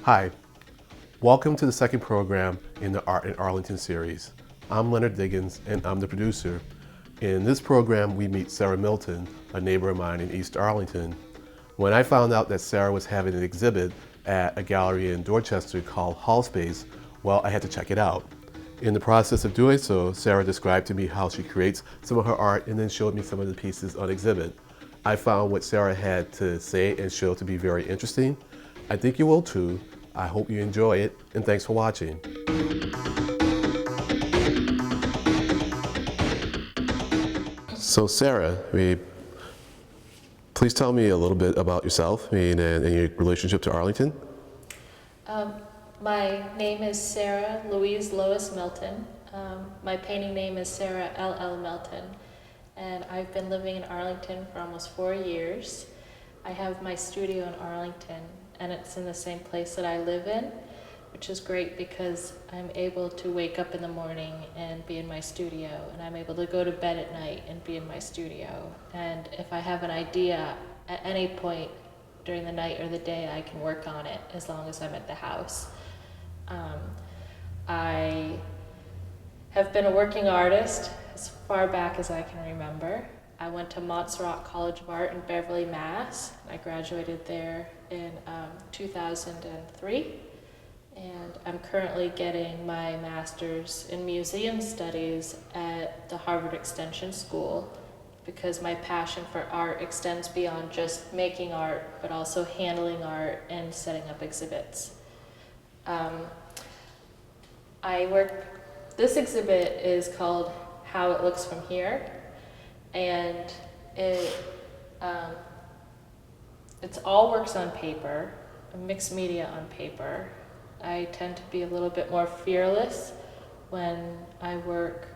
Hi, welcome to the second program in the Art in Arlington series. I'm Leonard Diggins and I'm the producer. In this program, we meet Sarah Milton, a neighbor of mine in East Arlington. When I found out that Sarah was having an exhibit at a gallery in Dorchester called Hallspace, well, I had to check it out. In the process of doing so, Sarah described to me how she creates some of her art and then showed me some of the pieces on exhibit. I found what Sarah had to say and show to be very interesting. I think you will too. I hope you enjoy it, and thanks for watching. So Sarah, please tell me a little bit about yourself and your relationship to Arlington. My name is Sarah Louise Lois Milton. My painting name is Sarah L.L. Milton, and I've been living in Arlington for almost 4 years. I have my studio in Arlington, and it's in the same place that I live in, which is great because I'm able to wake up in the morning and be in my studio, and I'm able to go to bed at night and be in my studio. And if I have an idea at any point during the night or the day, I can work on it as long as I'm at the house. I have been a working artist as far back as I can remember. I went to Montserrat College of Art in Beverly, Mass. I graduated there in 2003, and I'm currently getting my master's in museum studies at the Harvard Extension School because my passion for art extends beyond just making art, but also handling art and setting up exhibits. This exhibit is called How It Looks From Here, and it's all works on paper, mixed media on paper. I tend to be a little bit more fearless when I work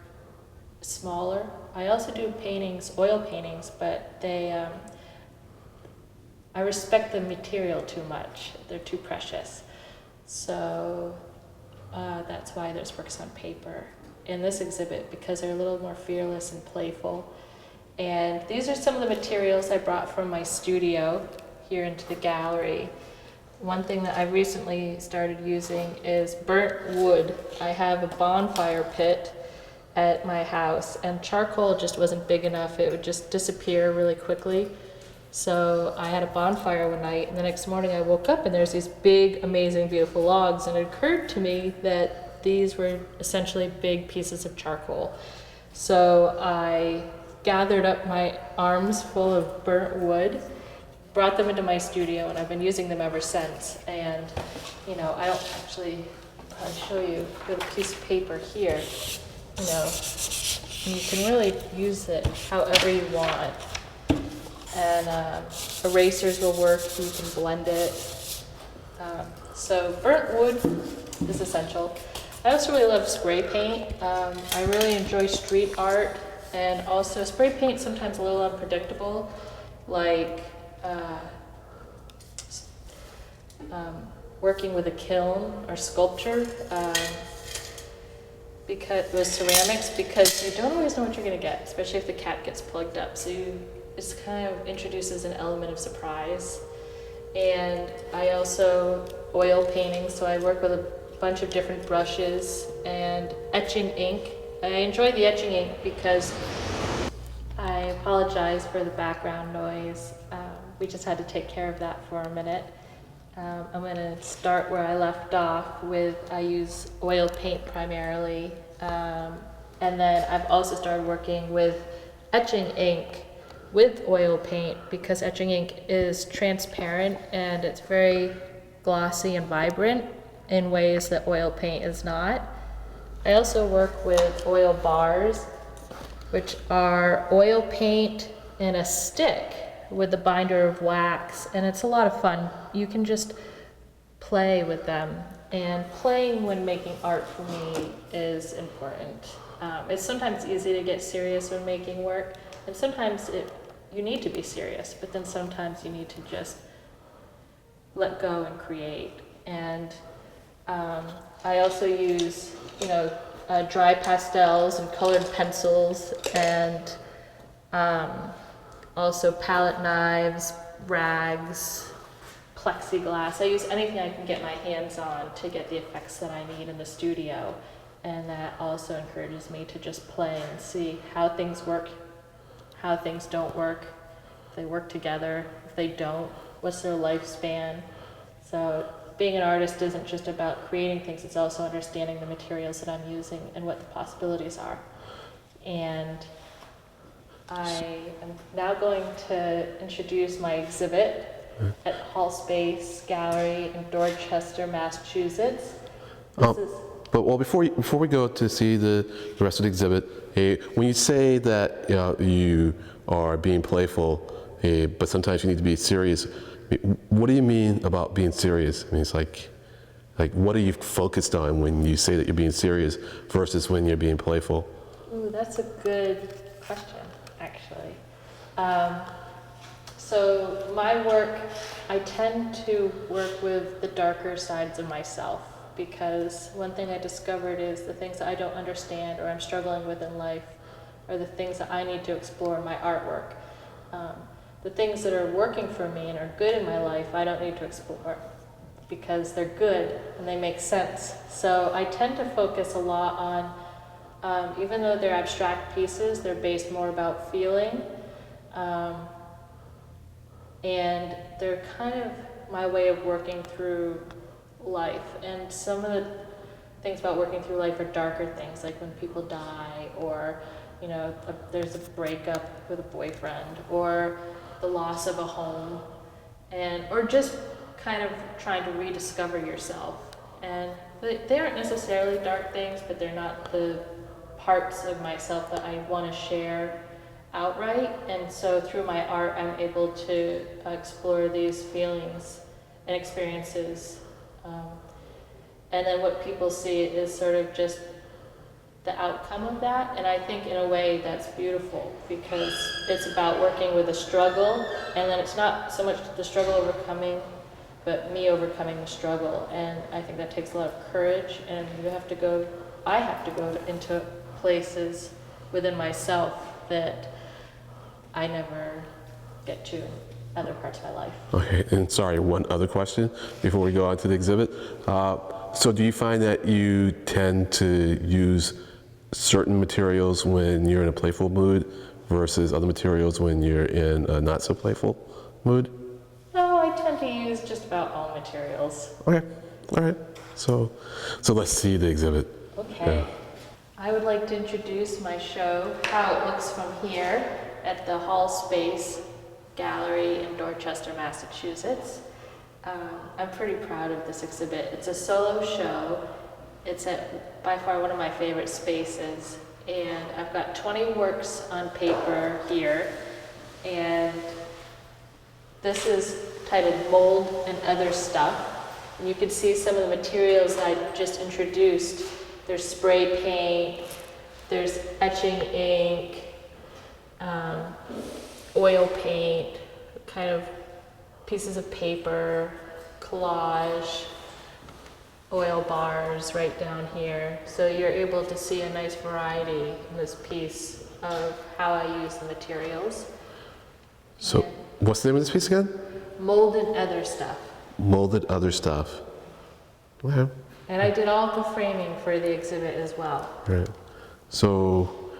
smaller. I also do paintings, oil paintings, but I respect the material too much. They're too precious. So that's why there's works on paper in this exhibit, because they're a little more fearless and playful. And these are some of the materials I brought from my studio here into the gallery. One thing that I recently started using is burnt wood. I have a bonfire pit at my house, and charcoal just wasn't big enough. It would just disappear really quickly. So I had a bonfire one night, and the next morning I woke up and there's these big, amazing, beautiful logs, and it occurred to me that these were essentially big pieces of charcoal. So I gathered up my arms full of burnt wood, brought them into my studio, and I've been using them ever since. And I don't actually, I'll show you a piece of paper here. You can really use it however you want. And erasers will work, you can blend it. So burnt wood is essential. I also really love spray paint. I really enjoy street art, and also spray paint sometimes a little unpredictable, like working with a kiln or sculpture because with ceramics, because you don't always know what you're going to get, especially if the cap gets plugged up. So it kind of introduces an element of surprise. And I also oil painting, so I work with a bunch of different brushes and etching ink. I enjoy the etching ink because I apologize for the background noise. We just had to take care of that for a minute. I'm going to start where I left off with, I use oil paint primarily. And then I've also started working with etching ink with oil paint because etching ink is transparent and it's very glossy and vibrant in ways that oil paint is not. I also work with oil bars, which are oil paint in a stick with a binder of wax, and it's a lot of fun. You can just play with them, and playing when making art for me is important. It's sometimes easy to get serious when making work, and sometimes you need to be serious, but then sometimes you need to just let go and create. And I also use, dry pastels and colored pencils, and also palette knives, rags, plexiglass. I use anything I can get my hands on to get the effects that I need in the studio. And that also encourages me to just play and see how things work, how things don't work, if they work together, if they don't, what's their lifespan. So being an artist isn't just about creating things, it's also understanding the materials that I'm using and what the possibilities are. And I am now going to introduce my exhibit at Hallspace Gallery in Dorchester, Massachusetts. But before we go to see the rest of the exhibit, when you say that you are being playful, but sometimes you need to be serious, what do you mean about being serious? I mean, it's like what are you focused on when you say that you're being serious versus when you're being playful? Ooh, that's a good question, actually. So my work, I tend to work with the darker sides of myself, because one thing I discovered is the things that I don't understand or I'm struggling with in life are the things that I need to explore in my artwork. The things that are working for me and are good in my life, I don't need to explore because they're good and they make sense. So I tend to focus a lot on, even though they're abstract pieces, they're based more about feeling. And they're kind of my way of working through life. And some of the things about working through life are darker things, like when people die, or there's a breakup with a boyfriend, or the loss of a home, or just kind of trying to rediscover yourself. And they aren't necessarily dark things, but they're not the parts of myself that I want to share outright. And so through my art, I'm able to explore these feelings and experiences. And then what people see is sort of just the outcome of that. And I think in a way that's beautiful, because it's about working with a struggle, and then it's not so much the struggle overcoming, but me overcoming the struggle. And I think that takes a lot of courage, and I have to go into places within myself that I never get to in other parts of my life. Okay, and sorry, one other question before we go on to the exhibit. So do you find that you tend to use certain materials when you're in a playful mood versus other materials when you're in a not so playful mood? No, I tend to use just about all materials. Okay, all right. So let's see the exhibit. Okay. Yeah. I would like to introduce my show, How It Looks From Here, at the Hallspace Gallery in Dorchester, Massachusetts. I'm pretty proud of this exhibit. It's a solo show. It's at by far one of my favorite spaces, and I've got 20 works on paper here, and this is titled Mold and Other Stuff. And you can see some of the materials that I just introduced. There's spray paint, there's etching ink, oil paint, kind of pieces of paper, collage, oil bars right down here. So you're able to see a nice variety in this piece of how I use the materials. So And what's the name of this piece again? molded other stuff. Molded Other Stuff. Okay. And I did all the framing for the exhibit as well. Right. So,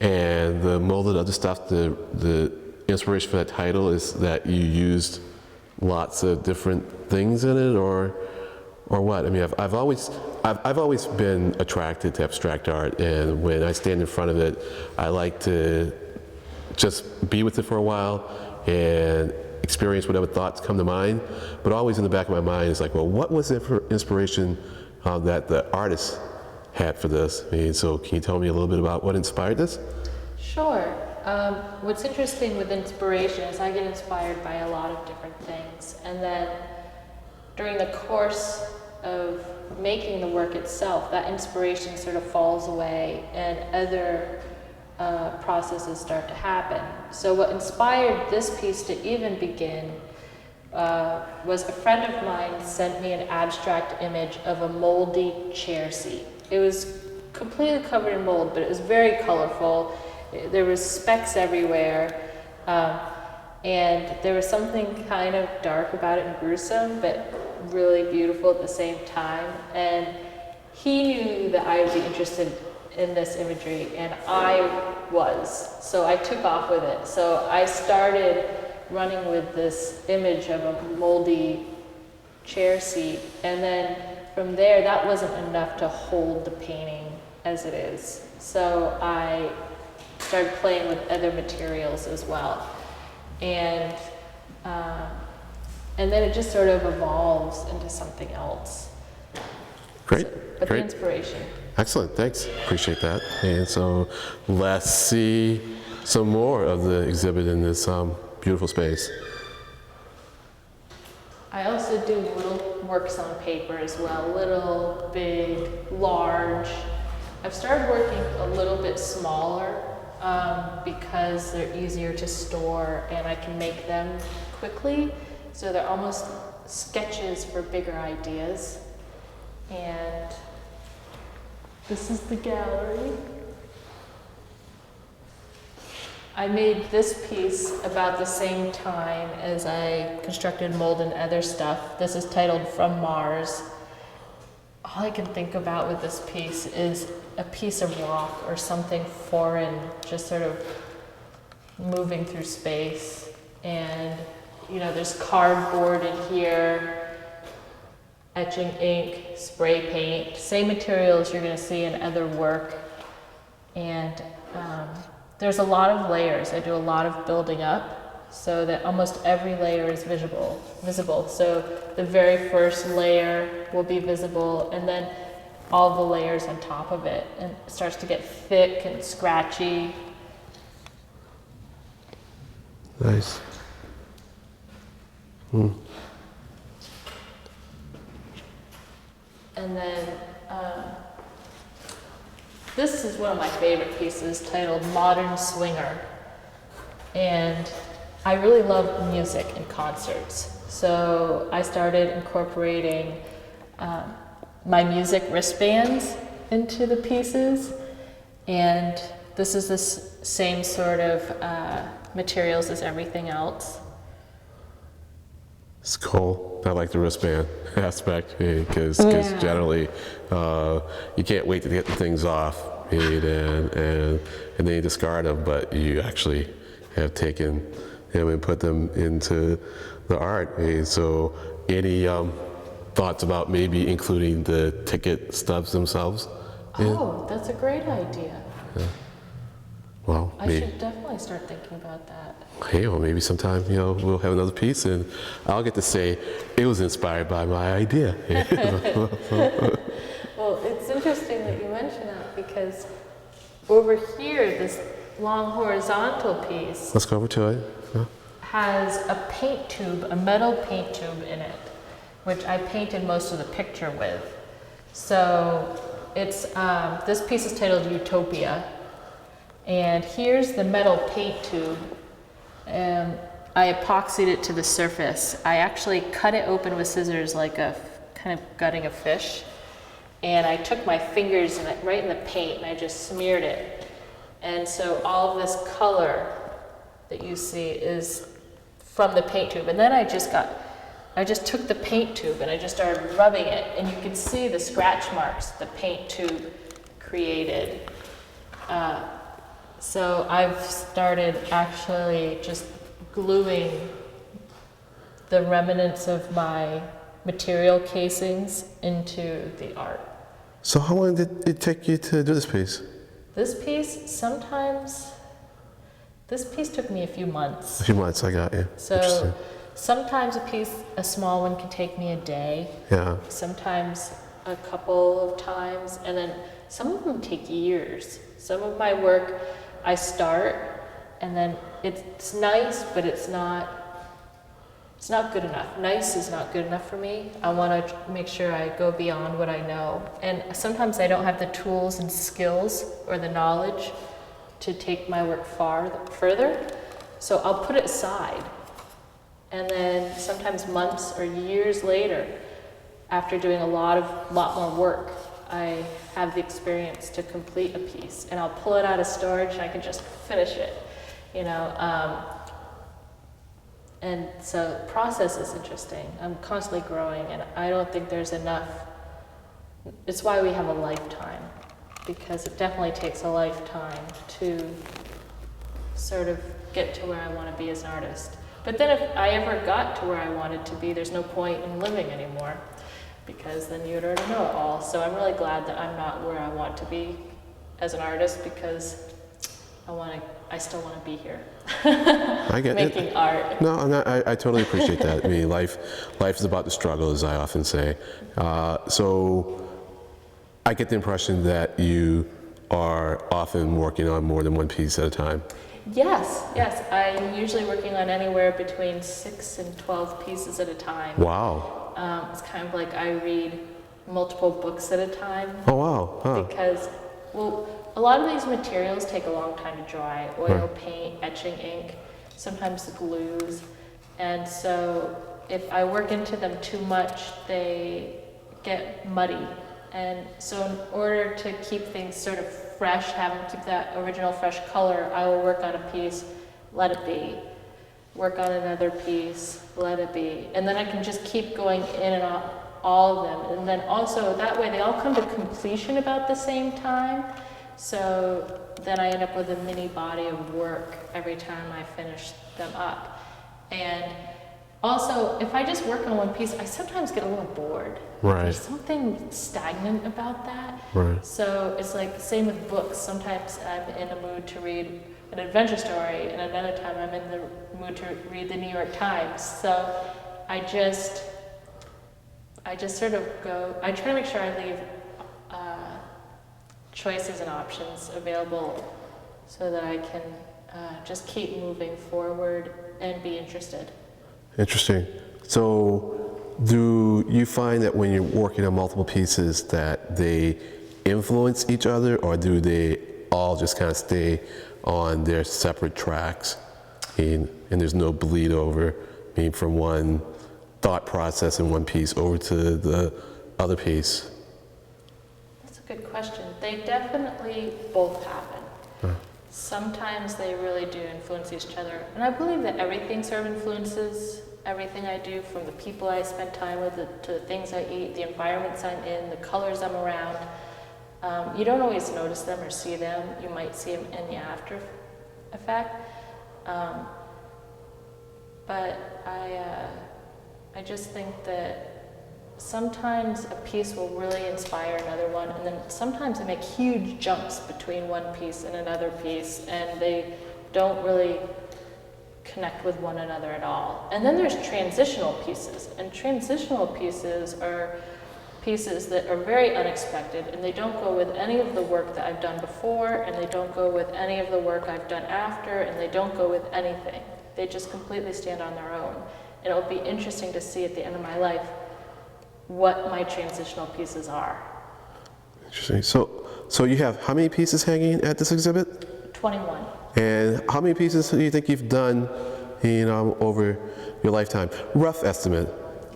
and the Molded Other Stuff, the inspiration for that title is that you used lots of different things in it, or what? I mean, I've always been attracted to abstract art, and when I stand in front of it, I like to just be with it for a while and experience whatever thoughts come to mind. But always in the back of my mind is like, well, what was the inspiration that the artist had for this? I mean, so can you tell me a little bit about what inspired this? Sure. What's interesting with inspiration is I get inspired by a lot of different things, and then during the course of making the work itself, that inspiration sort of falls away and other processes start to happen. So what inspired this piece to even begin was a friend of mine sent me an abstract image of a moldy chair seat. It was completely covered in mold, but it was very colorful. There was specks everywhere. And there was something kind of dark about it and gruesome, but really beautiful at the same time. And he knew that I would be interested in this imagery, and I was. So I took off with it. So I started running with this image of a moldy chair seat, and then from there, that wasn't enough to hold the painting as it is. So I started playing with other materials as well. And then it just sort of evolves into something else. Great, But great. the inspiration. Excellent, thanks. Appreciate that. And so let's see some more of the exhibit in this beautiful space. I also do little works on paper as well, little, big, large. I've started working a little bit smaller because they're easier to store and I can make them quickly. So they're almost sketches for bigger ideas. And this is the gallery. I made this piece about the same time as I constructed mold and other stuff. This is titled From Mars. All I can think about with this piece is a piece of rock or something foreign, just sort of moving through space. And, you know, there's cardboard in here, etching ink, spray paint, same materials you're going to see in other work. And there's a lot of layers. I do a lot of building up so that almost every layer is visible. So the very first layer will be visible, and then all the layers on top of it, and it starts to get thick and scratchy. Nice. And then this is one of my favorite pieces titled Modern Swinger. And I really love music and concerts. So I started incorporating my music wristbands into the pieces. And this is the same sort of materials as everything else. It's cool. I like the wristband aspect because generally you can't wait to get the things off and then you discard them, but you actually have taken them and put them into the art. And so any thoughts about maybe including the ticket stubs themselves? Oh, that's a great idea. Yeah. Well, I should definitely start thinking about that. Hey, well, maybe sometime, we'll have another piece and I'll get to say it was inspired by my idea. Well, it's interesting that you mention that because over here, this long horizontal piece Let's go over to it. Yeah. has a paint tube, a metal paint tube in it, which I painted most of the picture with. So it's this piece is titled Utopia. And here's the metal paint tube. I epoxied it to the surface. I actually cut it open with scissors like a kind of gutting a fish. And I took my fingers right in the paint and I just smeared it. And so all of this color that you see is from the paint tube. And then I just took the paint tube and I just started rubbing it. And you can see the scratch marks the paint tube created. So I've started actually just gluing the remnants of my material casings into the art. So how long did it take you to do this piece? This piece took me a few months. A few months, I got you. So sometimes a small one can take me a day. Yeah. Sometimes a couple of times, and then some of them take years. Some of my work I start and then it's nice, but it's not good enough. Nice is not good enough for me. I want to make sure I go beyond what I know. And sometimes I don't have the tools and skills or the knowledge to take my work further. So I'll put it aside. And then sometimes months or years later, after doing a lot more work, I have the experience to complete a piece, and I'll pull it out of storage and I can just finish it. And so the process is interesting. I'm constantly growing, and I don't think there's enough. It's why we have a lifetime, because it definitely takes a lifetime to sort of get to where I want to be as an artist. But then if I ever got to where I wanted to be, there's no point in living anymore, because then you'd already know it all. So I'm really glad that I'm not where I want to be as an artist, because I still want to be here. I get making art. No, I totally appreciate that. I mean, life is about the struggle, as I often say. So I get the impression that you are often working on more than one piece at a time. Yes. I'm usually working on anywhere between 6 and 12 pieces at a time. Wow. It's kind of like I read multiple books at a time. Oh, wow. Huh. Because, well, a lot of these materials take a long time to dry. Oil, paint, etching ink, sometimes the glues. And so if I work into them too much, they get muddy. And so in order to keep things sort of fresh, have them keep that original fresh color, I will work on a piece, let it be. Work on another piece, let it be. And then I can just keep going in and out all of them. And then also that way they all come to completion about the same time. So then I end up with a mini body of work every time I finish them up. And also, if I just work on one piece, I sometimes get a little bored. Right. There's something stagnant about that. Right. So it's like the same with books. Sometimes I'm in a mood to read an adventure story, and another time I'm in the mood to read the New York Times. So I just sort of go, I try to make sure I leave choices and options available so that I can just keep moving forward and be interested. Interesting. So do you find that when you're working on multiple pieces that they influence each other, or do they all just kind of stay on their separate tracks and there's no bleed over, from one thought process in one piece over to the other piece? That's a good question. They definitely both happen. Huh. Sometimes they really do influence each other. And I believe that everything sort of influences everything I do, from the people I spend time with to the things I eat, the environments I'm in, the colors I'm around. You don't always notice them or see them. You might see them in the after effect. But I just think that sometimes a piece will really inspire another one, and then sometimes they make huge jumps between one piece and another piece, and they don't really connect with one another at all. And then there's transitional pieces, and transitional pieces are pieces that are very unexpected, and they don't go with any of the work that I've done before, and they don't go with any of the work I've done after, and they don't go with anything. They just completely stand on their own. And it'll be interesting to see at the end of my life what my transitional pieces are. Interesting. So you have how many pieces hanging at this exhibit? 21. And how many pieces do you think you've done, over your lifetime? Rough estimate.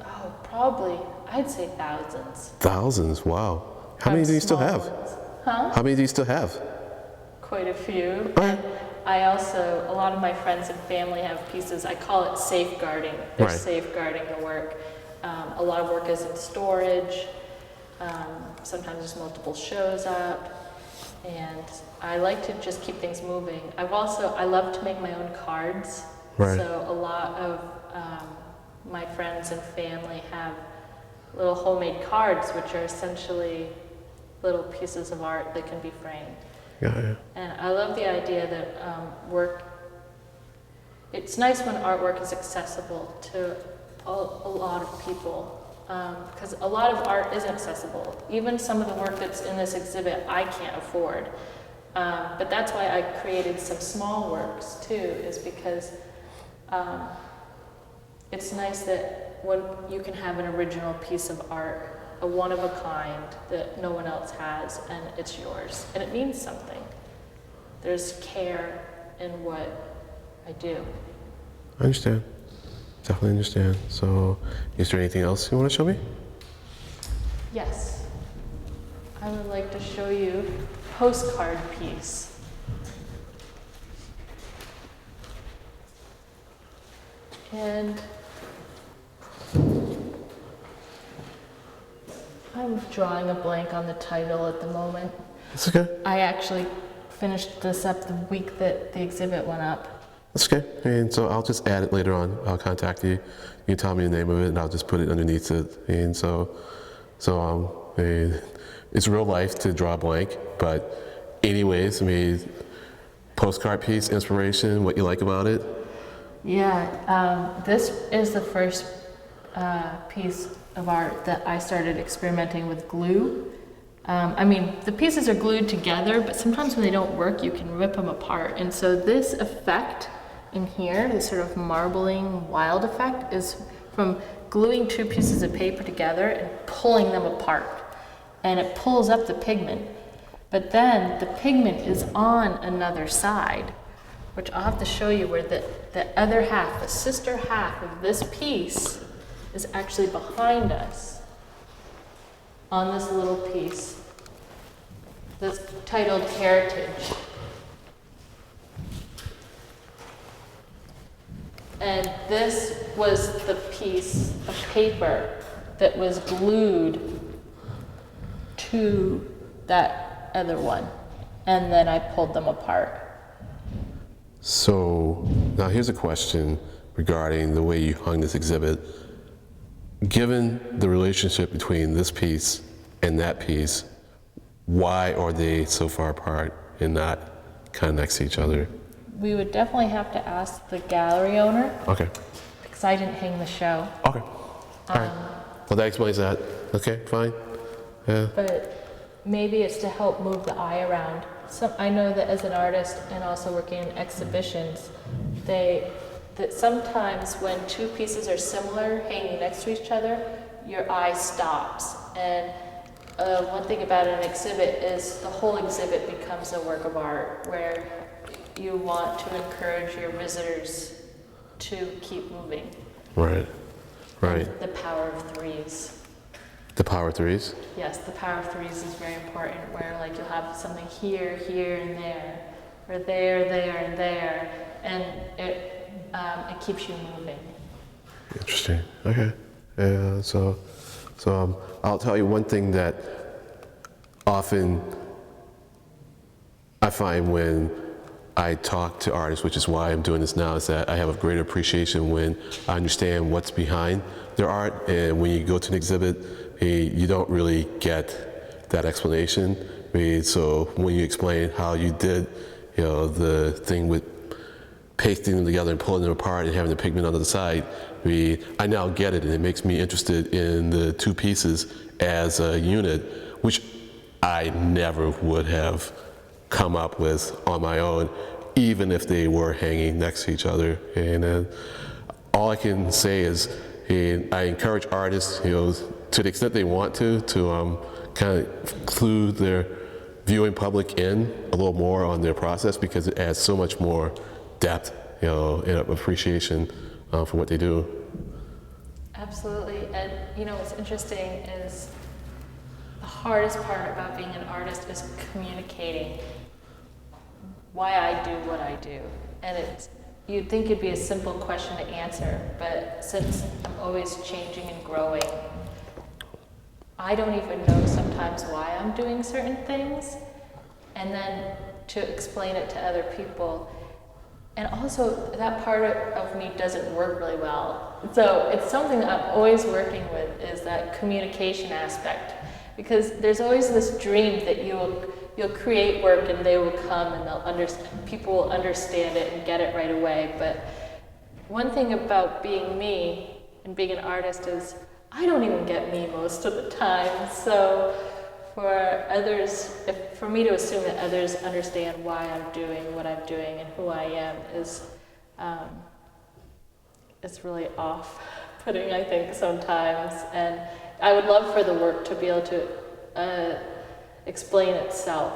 Oh, probably, I'd say thousands. Thousands, wow. How many do you still have? Huh? How many do you still have? Quite a few. Right. And I also, a lot of my friends and family have pieces. I call it safeguarding. They're Right. safeguarding the work. A lot of work is in storage. Sometimes there's multiple shows up. And I like to just keep things moving. I love to make my own cards. Right. So a lot of my friends and family have little homemade cards, which are essentially little pieces of art that can be framed. Yeah. And I love the idea that it's nice when artwork is accessible to a lot of people, because a lot of art isn't accessible. Even some of the work that's in this exhibit I can't afford. But that's why I created some small works too, is because it's nice that when you can have an original piece of art, a one of a kind that no one else has, and it's yours, and it means something. There's care in what I do. I understand. Definitely understand. So, is there anything else you want to show me? Yes. I would like to show you Postcard Piece. And I'm drawing a blank on the title at the moment. That's okay. I actually finished this up the week that the exhibit went up. That's okay. And so I'll just add it later on. I'll contact you. You can tell me the name of it, and I'll just put it underneath it. And and it's real life to draw a blank. But anyways, I mean, postcard piece, inspiration, what you like about it? Yeah, this is the first piece of art that I started experimenting with glue. I mean, the pieces are glued together, but sometimes when they don't work, you can rip them apart. And so this effect in here, this sort of marbling wild effect, is from gluing two pieces of paper together and pulling them apart. And it pulls up the pigment. But then the pigment is on another side, which I'll have to show you where the other half, the sister half of this piece, is actually behind us on this little piece that's titled Heritage. And this was the piece of paper that was glued to that other one. And then I pulled them apart. So now here's a question regarding the way you hung this exhibit. Given the relationship between this piece and that piece, why are they so far apart and not kind of next to each other? We would definitely have to ask the gallery owner. Okay. Because I didn't hang the show. Okay. All right. Well, that explains that. Okay, fine. Yeah. But maybe it's to help move the eye around. I know that as an artist and also working in exhibitions, that sometimes when two pieces are similar, hanging next to each other, your eye stops. And one thing about an exhibit is the whole exhibit becomes a work of art where you want to encourage your visitors to keep moving. Right. Right. And the power of threes. The power of threes? Yes, the power of threes is very important, where like you'll have something here, here, and there, or there, and there, and it keeps you moving. Interesting. Okay. Yeah. So I'll tell you one thing that often I find when I talk to artists, which is why I'm doing this now, is that I have a greater appreciation when I understand what's behind their art, and when you go to an exhibit, you don't really get that explanation. So when you explain how you did, the thing with pasting them together and pulling them apart and having the pigment on the side, I now get it, and it makes me interested in the two pieces as a unit, which I never would have come up with on my own, even if they were hanging next to each other. And all I can say is, I encourage artists, to the extent they want to kind of include their viewing public in a little more on their process, because it adds so much more depth, and appreciation for what they do. Absolutely, and what's interesting is the hardest part about being an artist is communicating why I do what I do. And you'd think it'd be a simple question to answer, but since I'm always changing and growing, I don't even know sometimes why I'm doing certain things, and then to explain it to other people. And also, that part of me doesn't work really well. So it's something that I'm always working with, is that communication aspect. Because there's always this dream that you'll create work and they will come and people will understand it and get it right away. But one thing about being me and being an artist is I don't even get me most of the time. So for me to assume that others understand why I'm doing what I'm doing and who I am is it's really off-putting, I think, sometimes. And I would love for the work to be able to explain itself,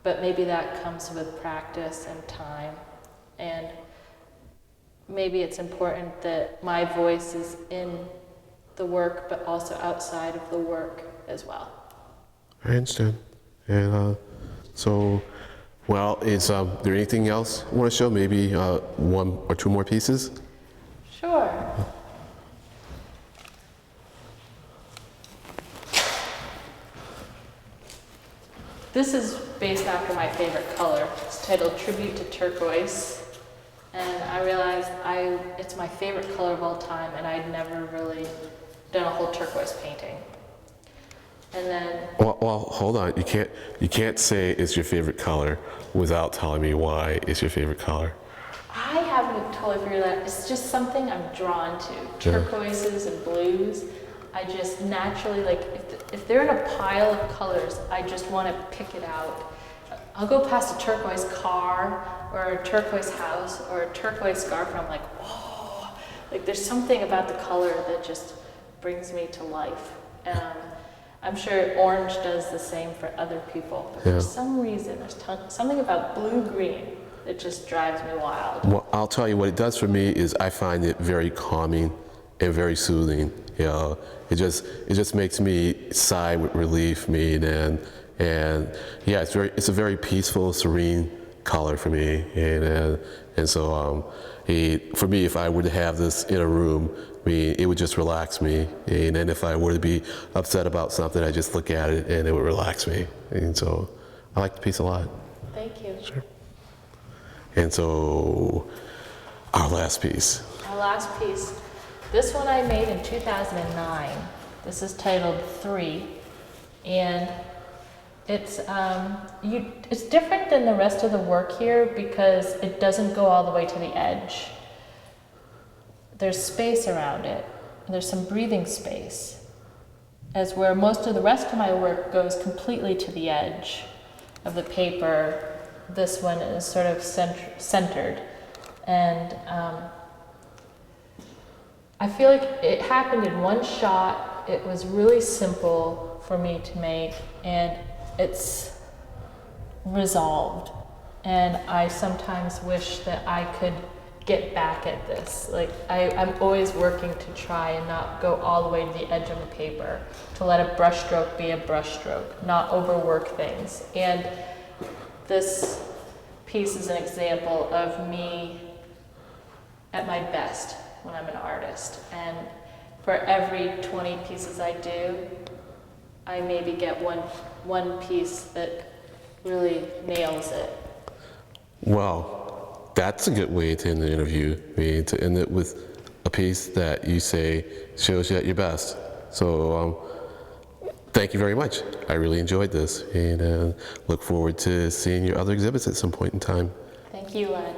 but maybe that comes with practice and time. And maybe it's important that my voice is in the work, but also outside of the work as well. I understand. And is there anything else you want to show? Maybe one or two more pieces? Sure. This is based after my favorite color. It's titled Tribute to Turquoise. And I realized it's my favorite color of all time, and I'd never really done a whole turquoise painting. And then, Well, hold on. You can't say it's your favorite color without telling me why it's your favorite color. I haven't totally figured out. It's just something I'm drawn to. Turquoises and blues. I just naturally, like, if they're in a pile of colors, I just want to pick it out. I'll go past a turquoise car or a turquoise house or a turquoise scarf, and I'm like, whoa. Like, there's something about the color that just brings me to life. I'm sure orange does the same for other people, but for some reason, there's something about blue-green that just drives me wild. Well, I'll tell you what it does for me is I find it very calming and very soothing. You know, it just makes me sigh with relief. And yeah, it's a very peaceful, serene color for me. And so for me, if I were to have this in a room, it would just relax me. And then if I were to be upset about something, I just look at it and it would relax me. And so I like the piece a lot. Thank you. Sure. And so our last piece. Our last piece. This one I made in 2009. This is titled 3, and it's different than the rest of the work here because it doesn't go all the way to the edge. There's space around it. There's some breathing space, as where most of the rest of my work goes completely to the edge of the paper. This one is sort of centered, and I feel like it happened in one shot. It was really simple for me to make, and it's resolved. And I sometimes wish that I could get back at this. Like, I'm always working to try and not go all the way to the edge of the paper, to let a brushstroke be a brushstroke, not overwork things. And this piece is an example of me at my best when I'm an artist. And for every 20 pieces I do, I maybe get one piece that really nails it. Well, that's a good way to end the interview. To end it with a piece that you say shows you at your best. So thank you very much. I really enjoyed this, and look forward to seeing your other exhibits at some point in time. Thank you, Len.